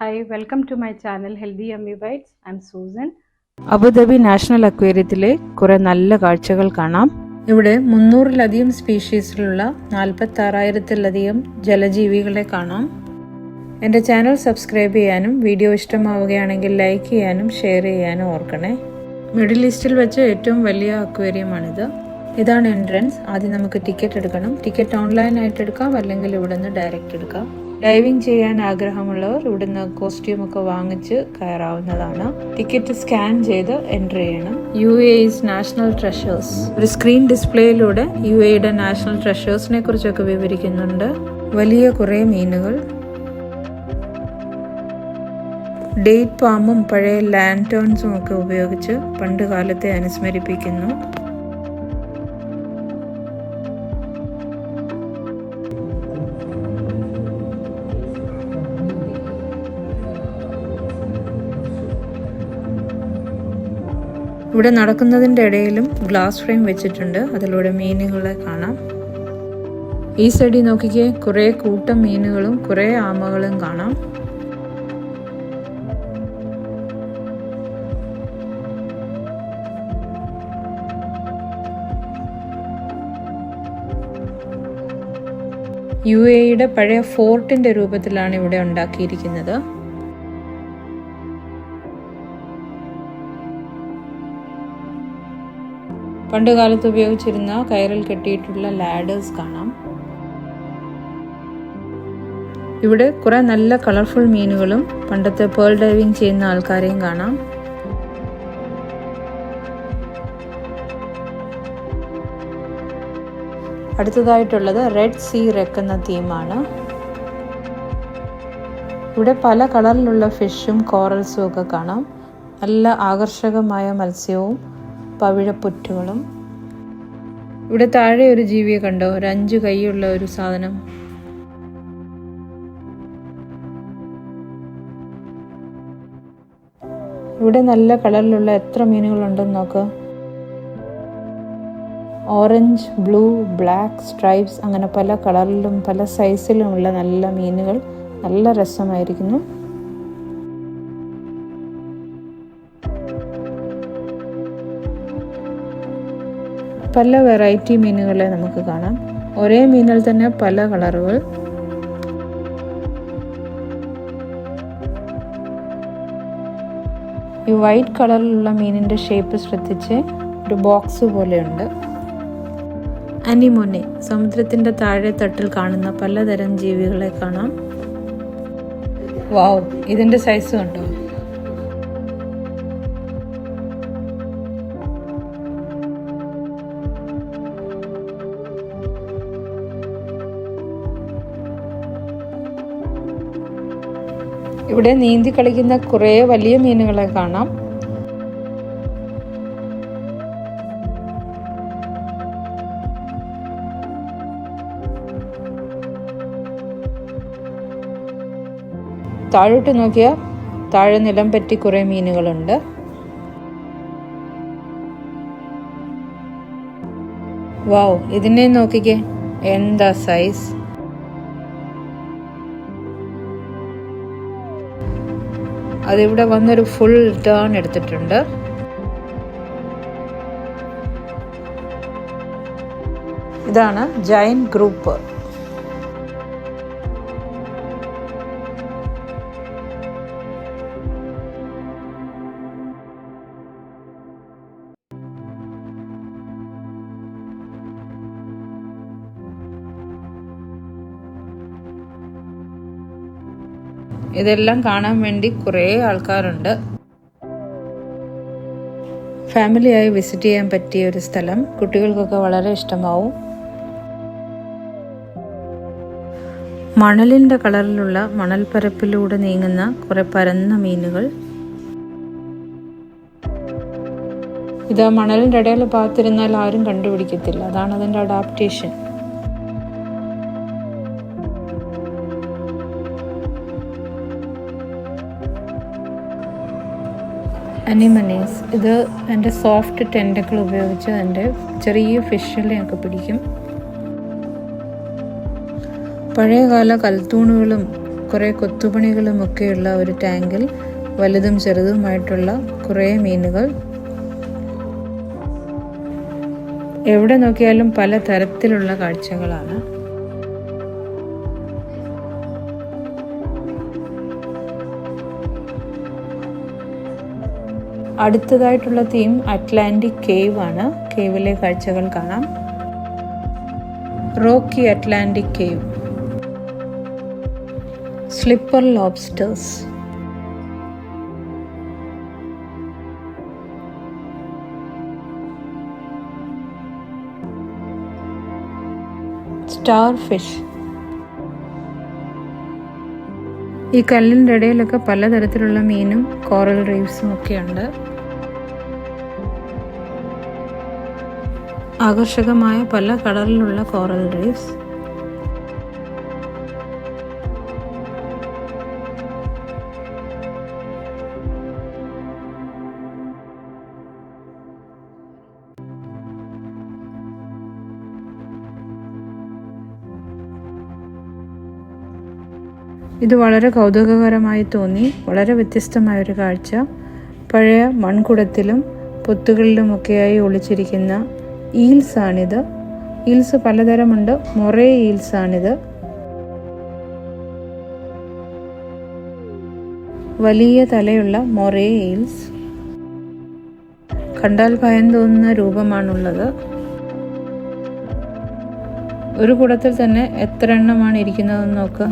Hi, welcome to my channel Healthy Yummy Bites. I'm Susan. Abu Dhabi national അക്വേറിയത്തിലെ കുറെ നല്ല കാഴ്ചകൾ കാണാം. ഇവിടെ 300-ലധികം സ്പീഷീസിലുള്ള 46,000-ലധികം ജലജീവികളെ കാണാം. എൻ്റെ ചാനൽ സബ്സ്ക്രൈബ് ചെയ്യാനും വീഡിയോ ഇഷ്ടമാവുകയാണെങ്കിൽ ലൈക്ക് ചെയ്യാനും ഷെയർ ചെയ്യാനും ഓർക്കണേ. മിഡിൽ ഈസ്റ്റിൽ വെച്ച് ഏറ്റവും വലിയ അക്വേറിയമാണിത്. ഇതാണ് എൻട്രൻസ്. ആദ്യം നമുക്ക് ടിക്കറ്റ് എടുക്കണം. ടിക്കറ്റ് ഓൺലൈനായിട്ട് എടുക്കാം, അല്ലെങ്കിൽ ഇവിടുന്ന് ഡയറക്റ്റ് എടുക്കാം. ഡൈവിംഗ് ചെയ്യാൻ ആഗ്രഹമുള്ളവർ ഇവിടുന്ന് കോസ്റ്റ്യൂമൊക്കെ വാങ്ങിച്ച് കയറാവുന്നതാണ്. ടിക്കറ്റ് സ്കാൻ ചെയ്ത് എൻട്രി ചെയ്യണം. UAE's national treasures. ഒരു സ്ക്രീൻ ഡിസ്പ്ലേയിലൂടെ UAEയുടെ നാഷണൽ ട്രഷേഴ്സിനെ കുറിച്ചൊക്കെ വിവരിക്കുന്നുണ്ട്. വലിയ കുറേ മീനുകൾ, ഡേറ്റ് പാമും പഴയ ലാൻറ്റേൺസും ഒക്കെ ഉപയോഗിച്ച് പണ്ട് കാലത്തെ അനുസ്മരിപ്പിക്കുന്നു. ഇവിടെ നടക്കുന്നതിൻ്റെ ഇടയിലും ഗ്ലാസ് ഫ്രെയിം വെച്ചിട്ടുണ്ട്. അതിലൂടെ മീനുകളെ കാണാം. ഈ സൈഡിൽ നോക്കിക്കേ, കുറേ കൂട്ടം മീനുകളും കുറേ ആമകളും കാണാം. UAEയുടെ പഴയ ഫോർട്ടിന്റെ രൂപത്തിലാണ് ഇവിടെ ഉണ്ടാക്കിയിരിക്കുന്നത്. പണ്ട് കാലത്ത് ഉപയോഗിച്ചിരുന്ന കയറിൽ കെട്ടിയിട്ടുള്ള ലാഡേഴ്സ് കാണാം. ഇവിടെ കുറെ നല്ല കളർഫുൾ മീനുകളും പണ്ടത്തെ പേൾ ഡൈവിംഗ് ചെയ്യുന്ന ആൾക്കാരെയും കാണാം. അടുത്തതായിട്ടുള്ളത് റെഡ് സീ റെക്ക് എന്ന തീമാണ്. ഇവിടെ പല കളറിലുള്ള ഫിഷും കോറൽസും ഒക്കെ കാണാം. നല്ല ആകർഷകമായ മത്സ്യവും പവിഴപ്പുറ്റുകളും. ഇവിടെ താഴെ ഒരു ജീവിയെ കണ്ടോ? ഒരു 5 കൈയുള്ള ഒരു സാധനം. ഇവിടെ നല്ല കളറിലുള്ള എത്ര മീനുകളുണ്ടെന്ന് നോക്ക്. ഓറഞ്ച്, ബ്ലൂ, ബ്ലാക്ക്, സ്ട്രൈപ്സ്, അങ്ങനെ പല കളറിലും പല സൈസിലുമുള്ള നല്ല മീനുകൾ. നല്ല രസമായിരിക്കുന്നു. പല വെറൈറ്റി മീനുകളെ നമുക്ക് കാണാം. ഒരേ മീനിൽ തന്നെ പല കളറുകൾ. ഈ വൈറ്റ് കളറിലുള്ള മീനിൻ്റെ ഷേപ്പ് ശ്രദ്ധിച്ച്, ഒരു ബോക്സ് പോലെയുണ്ട്. അനിമോനെ, സമുദ്രത്തിൻ്റെ താഴെ തട്ടിൽ കാണുന്ന പലതരം ജീവികളെ കാണാം. വാവ്, ഇതിൻ്റെ സൈസ് കണ്ടോ? ഇവിടെ നീന്തി കളിക്കുന്ന കുറേ വലിയ മീനുകളെ കാണാം. താഴോട്ട് നോക്കിയാൽ താഴെ നിലം പറ്റി കുറേ മീനുകളുണ്ട്. വാവ്, ഇതിനെ നോക്കിക്കേ, എന്താ സൈസ്! അതിവിടെ വന്നൊരു ഫുൾ ടേൺ എടുത്തിട്ടുണ്ട്. ഇതാണ് ജയന്റ് ഗ്രൂപ്പ്. ഇതെല്ലാം കാണാൻ വേണ്ടി കുറേ ആൾക്കാരുണ്ട്. ഫാമിലിയായി വിസിറ്റ് ചെയ്യാൻ പറ്റിയ ഒരു സ്ഥലം. കുട്ടികൾക്കൊക്കെ വളരെ ഇഷ്ടമാവും. മണലിൻ്റെ കളറിലുള്ള മണൽപ്പരപ്പിലൂടെ നീങ്ങുന്ന കുറെ പരന്ന മീനുകൾ. ഇത് മണലിൻ്റെ ഇടയിൽ പാത്തിരുന്നാൽ ആരും കണ്ടുപിടിക്കത്തില്ല. അതാണ് അതിൻ്റെ അഡാപ്റ്റേഷൻ. അനിമനീസ്, ഇത് എൻ്റെ സോഫ്റ്റ് ടെൻറ്റക്കിൾ ഉപയോഗിച്ച് എൻ്റെ ചെറിയ ഫിഷിനെയൊക്കെ പിടിക്കും. പഴയകാല കൽത്തൂണുകളും കുറേ കൊത്തുപണികളുമൊക്കെയുള്ള ഒരു ടാങ്കിൽ വലുതും ചെറുതുമായിട്ടുള്ള കുറേ മീനുകൾ. എവിടെ നോക്കിയാലും പല തരത്തിലുള്ള കാഴ്ചകളാണ്. അടുത്തതായിട്ടുള്ള തീം അറ്റ്ലാന്റിക് കേവ് ആണ്. കേവിലെ കാഴ്ചകൾ കാണാം. Rocky Atlantic cave, slipper lobsters, star fish. ഈ കല്ലിൻ്റെ ഇടയിലൊക്കെ പലതരത്തിലുള്ള മീനും കോറൽ റീഫ്സും ഒക്കെയുണ്ട്. ആകർഷകമായ പല കളറിലുള്ള കോറൽ റീഫ്സ്. ഇത് വളരെ കൗതുകകരമായി തോന്നി. വളരെ വ്യത്യസ്തമായൊരു കാഴ്ച. പഴയ മൺകുടത്തിലും പൊത്തുകളിലുമൊക്കെയായി ഒളിച്ചിരിക്കുന്ന ഈൽസ് ആണിത്. ഈൽസ് പലതരമുണ്ട്. മൊറേ ഈൽസ് ആണിത്. വലിയ തലയുള്ള മൊറേ ഈൽസ്. കണ്ടാൽ ഭയം തോന്നുന്ന രൂപമാണുള്ളത്. ഒരു കുടത്തിൽ തന്നെ എത്ര എണ്ണമാണ് ഇരിക്കുന്നതെന്ന് നോക്കുക.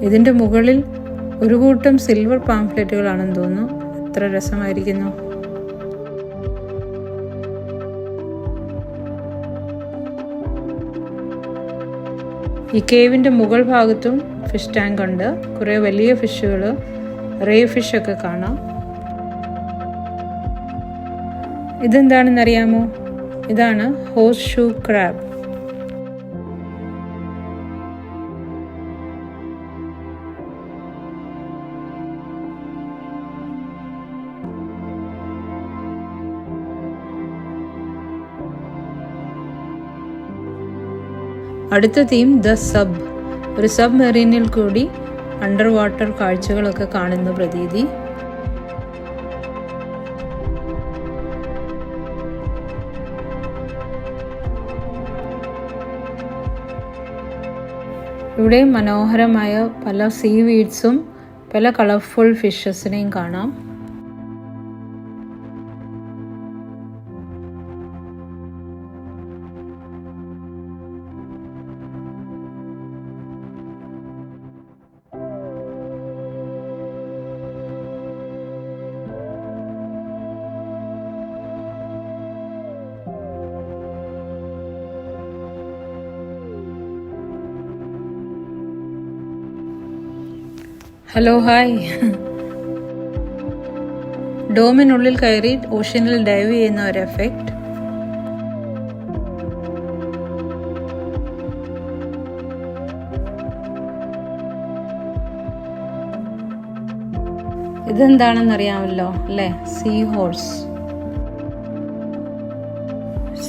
ഇതിൻ്റെ മുകളിൽ ഒരു കൂട്ടം സിൽവർ പാംഫ്ലെറ്റുകളാണെന്ന് തോന്നുന്നു. എത്ര രസമായിരിക്കുന്നു. ഈ കേവിൻ്റെ മുകൾ ഭാഗത്തും ഫിഷ് ടാങ്ക് ഉണ്ട്. കുറേ വലിയ ഫിഷുകൾ, റേ ഫിഷൊക്കെ കാണാം. ഇതെന്താണെന്നറിയാമോ? ഇതാണ് ഹോഴ്സ് ഷൂ ക്രാബ്. അടുത്ത തീം ദ സബ്. ഒരു സബ് മെറീനിൽ കൂടി അണ്ടർ വാട്ടർ കാഴ്ചകളൊക്കെ കാണുന്ന പ്രതീതി. ഇവിടെ മനോഹരമായ പല സീവീഡ്സും പല കളർഫുൾ ഫിഷസിനെയും കാണാം. Hello, hi. ഡോമിനുള്ളിൽ കയറി ഓഷ്യനിൽ ഡൈവ് ചെയ്യുന്ന ഒരു എഫക്റ്റ്. ഇതെന്താണെന്നറിയാമല്ലോ അല്ലേ? See horse.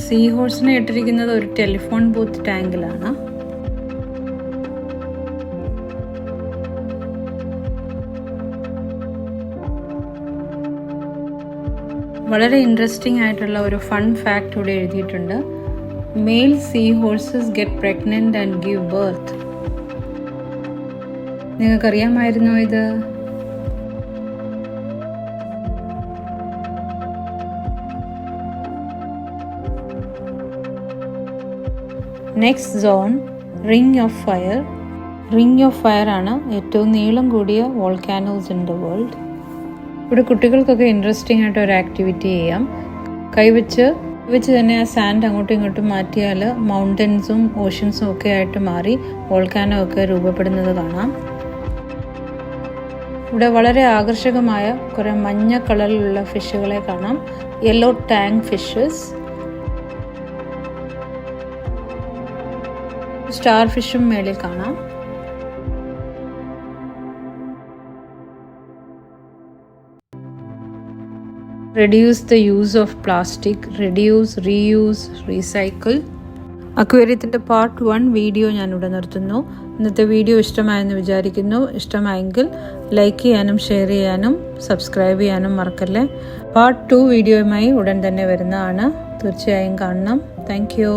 സീ ഹോഴ്സിനെ ഇട്ടിരിക്കുന്നത് ഒരു ടെലിഫോൺ ബൂത്ത് ടാങ്കിലാണ്. വളരെ ഇൻട്രസ്റ്റിംഗ് ആയിട്ടുള്ള ഒരു ഫൺ ഫാക്ട് ഇവിടെ എഴുതിയിട്ടുണ്ട്. Male sea horses get pregnant and give birth. നിങ്ങൾക്കറിയാമായിരുന്നോ ഇത്? Next zone ring of fire. Ring of fire ആണ് ഏറ്റവും നീളം കൂടിയ വോൾക്കാനോസ് ഇൻ ദ വേൾഡ്. ഇവിടെ കുട്ടികൾക്കൊക്കെ ഇൻട്രസ്റ്റിംഗ് ആയിട്ട് ഒരു ആക്ടിവിറ്റി ചെയ്യാം. കൈവച്ച് തന്നെ ആ സാൻഡ് അങ്ങോട്ടും ഇങ്ങോട്ടും മാറ്റിയാൽ മൗണ്ടൻസും ഓഷ്യൻസും ഒക്കെ ആയിട്ട് മാറി വോൾക്കാനോ ഒക്കെ രൂപപ്പെടുന്നത് കാണാം. ഇവിടെ വളരെ ആകർഷകമായ കുറേ മഞ്ഞ കളറിലുള്ള ഫിഷുകളെ കാണാം. Yellow tank fishes. സ്റ്റാർ ഫിഷും മേളിൽ കാണാം. Reduce the use of plastic, reduce, reuse, recycle. അക്വേറിയത്തിൻ്റെ പാർട്ട് 1 വീഡിയോ ഞാനിവിടെ നിർത്തുന്നു. ഇന്നത്തെ വീഡിയോ ഇഷ്ടമായെന്ന് വിചാരിക്കുന്നു. ഇഷ്ടമായെങ്കിൽ ലൈക്ക് ചെയ്യാനും ഷെയർ ചെയ്യാനും സബ്സ്ക്രൈബ് ചെയ്യാനും മറക്കല്ലേ. പാർട്ട് 2 വീഡിയോയുമായി ഉടൻ തന്നെ വരുന്നതാണ്. തീർച്ചയായും കാണണം. Thank you.